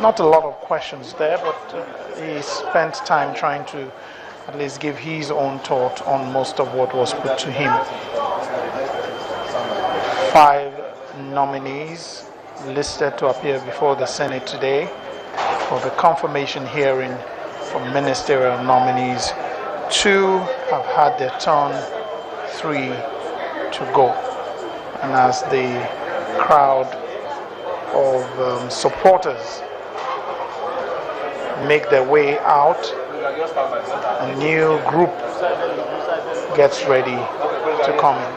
not a lot of questions there, but he spent time trying to at least give his own thought on most of what was put to him. 5 nominees listed to appear before the Senate today for the confirmation hearing for ministerial nominees. 2 have had their turn, 3 to go. And as the crowd of supporters make their way out, a new group gets ready to come in.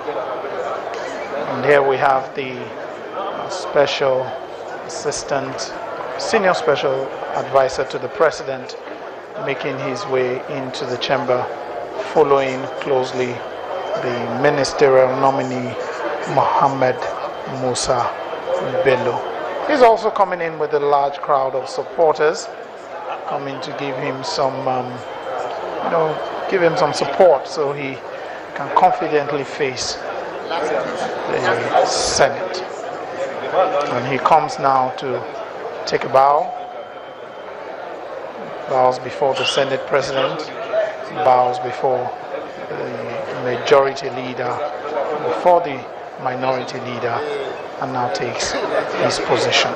And here we have the special assistant, senior special advisor to the president, making his way into the chamber, following closely the ministerial nominee, Mohammed Musa Bello. He's also coming in with a large crowd of supporters, coming to give him some, give him some support so he can confidently face the Senate. And he comes now to take a bow, bows before the Senate President, bows before the majority leader, before the minority leader, and now takes his position.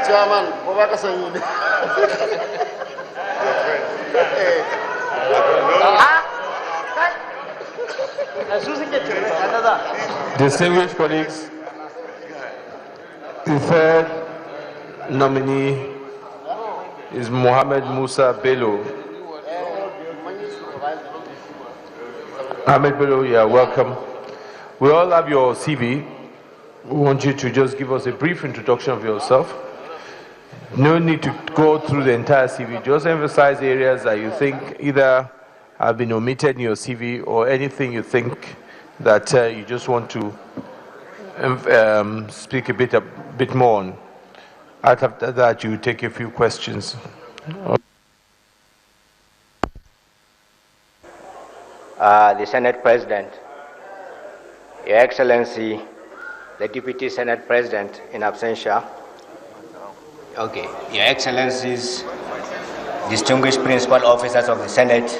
Chairman, Abubakar. Distinguished colleagues, the third nominee is Mohammed Musa Bello. Mohammed Bello, you are welcome. We all have your CV. We want you to just give us a brief introduction of yourself. No need to go through the entire CV. Just emphasize areas that you think either have been omitted in your CV or anything you think that you just want to speak a bit more on. After that, you take a few questions. The Senate President, Your Excellency, the Deputy Senate President in absentia, okay, Your Excellencies, distinguished principal officers of the Senate,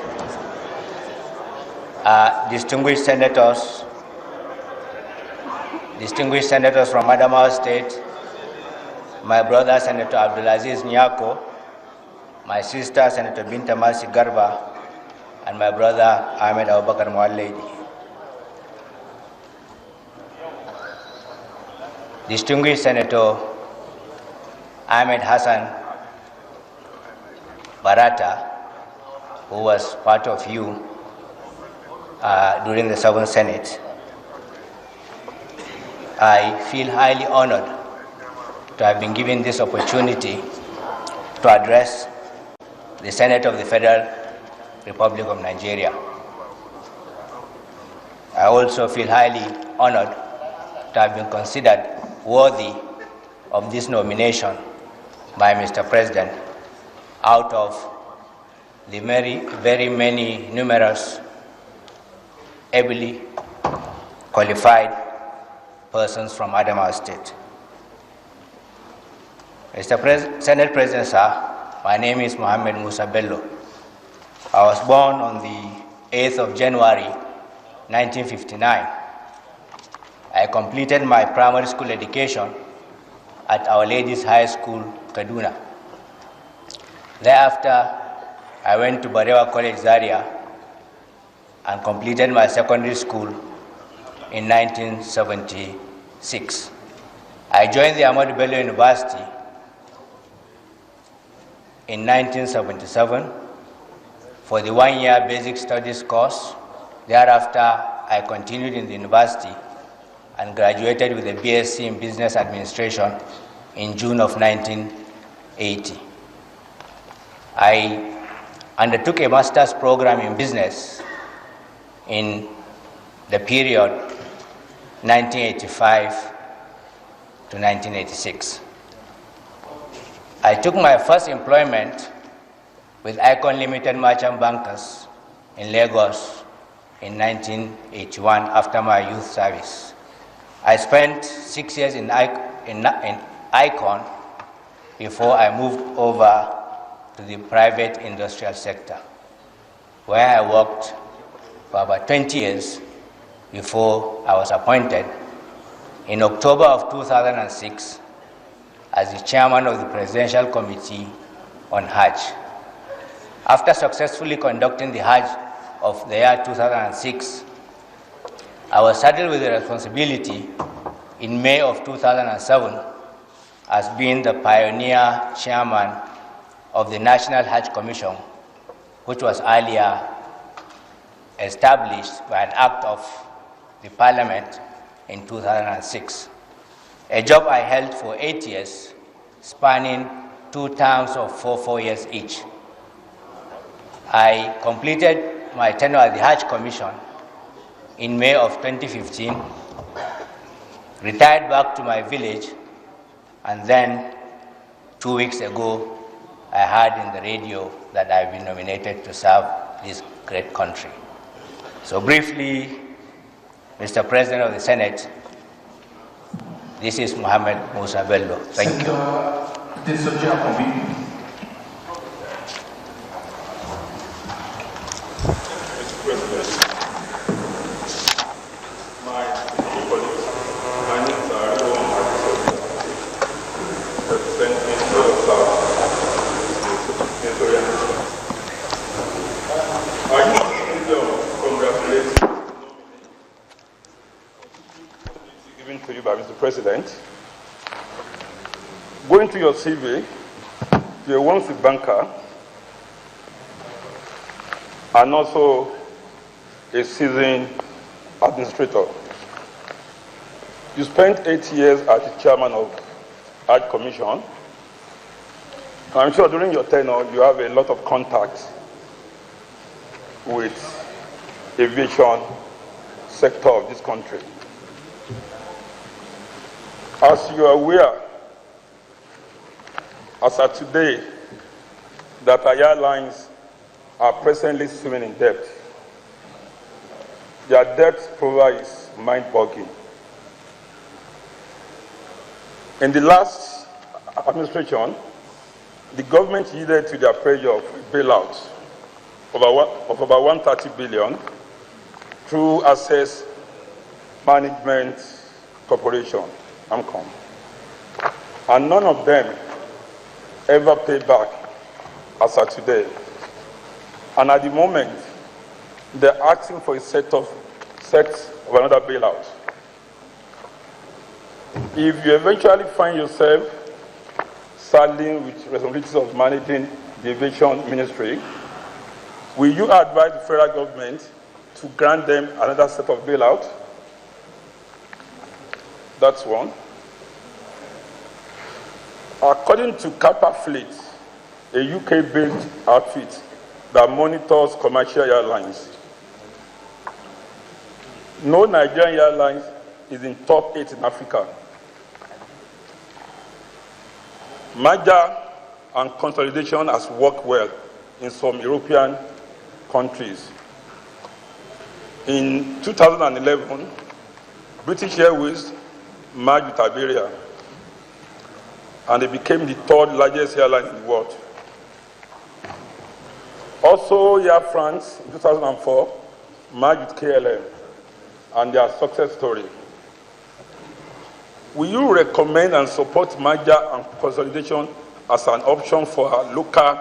distinguished senators from Adamawa State, my brother Senator Abdulaziz Nyako, my sister Senator Binta Masi Garba, and my brother Ahmed Abubakar Mualledi. Distinguished Senator Ahmed Hassan Barata, who was part of you during the 7th Senate, I feel highly honored to have been given this opportunity to address the Senate of the Federal Republic of Nigeria. I also feel highly honored to have been considered worthy of this nomination by Mr. President out of the very many numerous ably qualified persons from Adamawa State. Mr. Senate President, sir, my name is Mohammed Musa Bello. I was born on the 8th of January, 1959. I completed my primary school education at Our Lady's High School, Kaduna. Thereafter, I went to Barewa College, Zaria, and completed my secondary school in 1976. I joined the Ahmadu Bello University in 1977 for the one-year basic studies course. Thereafter, I continued in the university and graduated with a BSc in Business Administration in June of 1980. I undertook a master's program in business in the period 1985 to 1986. I took my first employment with Icon Limited Merchant Bankers in Lagos in 1981 after my youth service. I spent 6 years in Icon before I moved over to the private industrial sector, where I worked for about 20 years before I was appointed in October of 2006 as the chairman of the Presidential Committee on Hajj. After successfully conducting the Hajj of the year 2006, I was saddled with the responsibility in May of 2007 as being the pioneer chairman of the National Hajj Commission, which was earlier established by an act of the Parliament in 2006, a job I held for 8 years, spanning 2 terms of 4 years each. I completed my tenure at the Hajj Commission in May of 2015, retired back to my village, and then 2 weeks ago, I heard in the radio that I've been nominated to serve this great country. So briefly, Mr. President of the Senate, this is Mohammed Musa Bello. Thank you. To you by Mr. President. Going to your CV, you were once a banker and also a seasoned administrator. You spent 8 years as the chairman of Hajj Commission. I'm sure during your tenure you have a lot of contacts with aviation sector of this country. As you are aware, as of today, that our airlines are presently swimming in debt. Their debt profile is mind-boggling. In the last administration, the government yielded to their pressure of bailout of about 130 billion through Access Management Corporation, AMCOM. And none of them ever paid back as of today. And at the moment, they're asking for a set of another bailout. If you eventually find yourself saddling with responsibilities of managing the aviation ministry, will you advise the federal government to grant them another set of bailout? That's one. According to Kappa Fleet, a UK-based outfit that monitors commercial airlines, no Nigerian airline is in top 8 in Africa. Merger and consolidation has worked well in some European countries. In 2011, British Airways merged with Abia, and they became the 3rd largest airline in the world. Also, Air France in 2004 merged with KLM, and their success story. Will you recommend and support merger and consolidation as an option for a local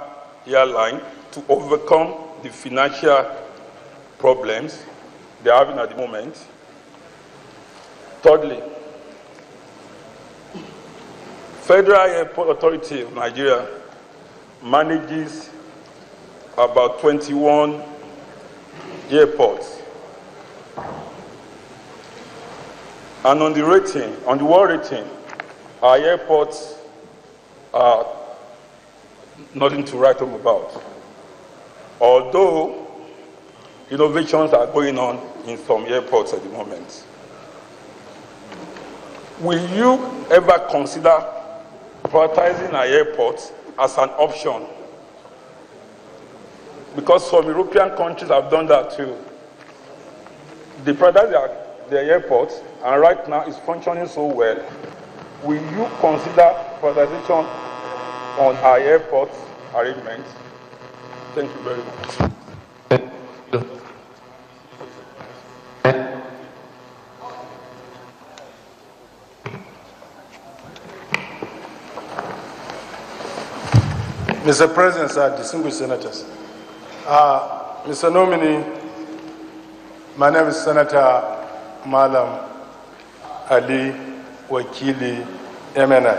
airline to overcome the financial problems they're having at the moment? Thirdly, Federal Airport Authority of Nigeria manages about 21 airports. And on the rating, on the world rating, our airports are nothing to write home about. Although innovations are going on in some airports at the moment. will you ever consider prioritizing our airports as an option? Because some European countries have done that too. They prioritize their airports, and right now it's functioning so well. Will you consider prioritization on our airports arrangements? Thank you very much. Mr. President, sir, distinguished senators. Mr. Nominee, my name is Senator Malam Ali Wakili MNI.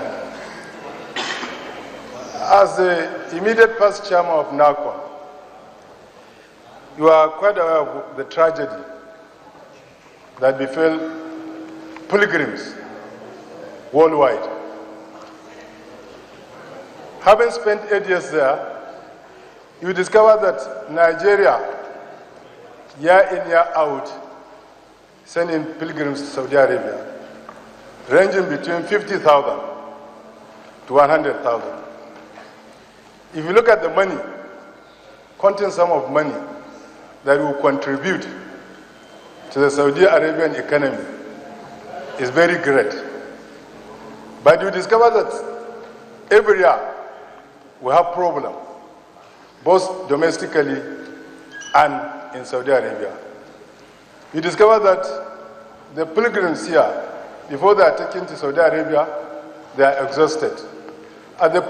As the immediate past chairman of NACON, you are quite aware of the tragedy that befell pilgrims worldwide. Having spent 8 years there, you discover that Nigeria, year in, year out, sending pilgrims to Saudi Arabia, ranging between 50,000 to 100,000. If you look at the money, counting sum of money that will contribute to the Saudi Arabian economy is very great. But you discover that every year we have problems, both domestically and in Saudi Arabia. You discover that the pilgrims here, before they are taken to Saudi Arabia, they are exhausted. At the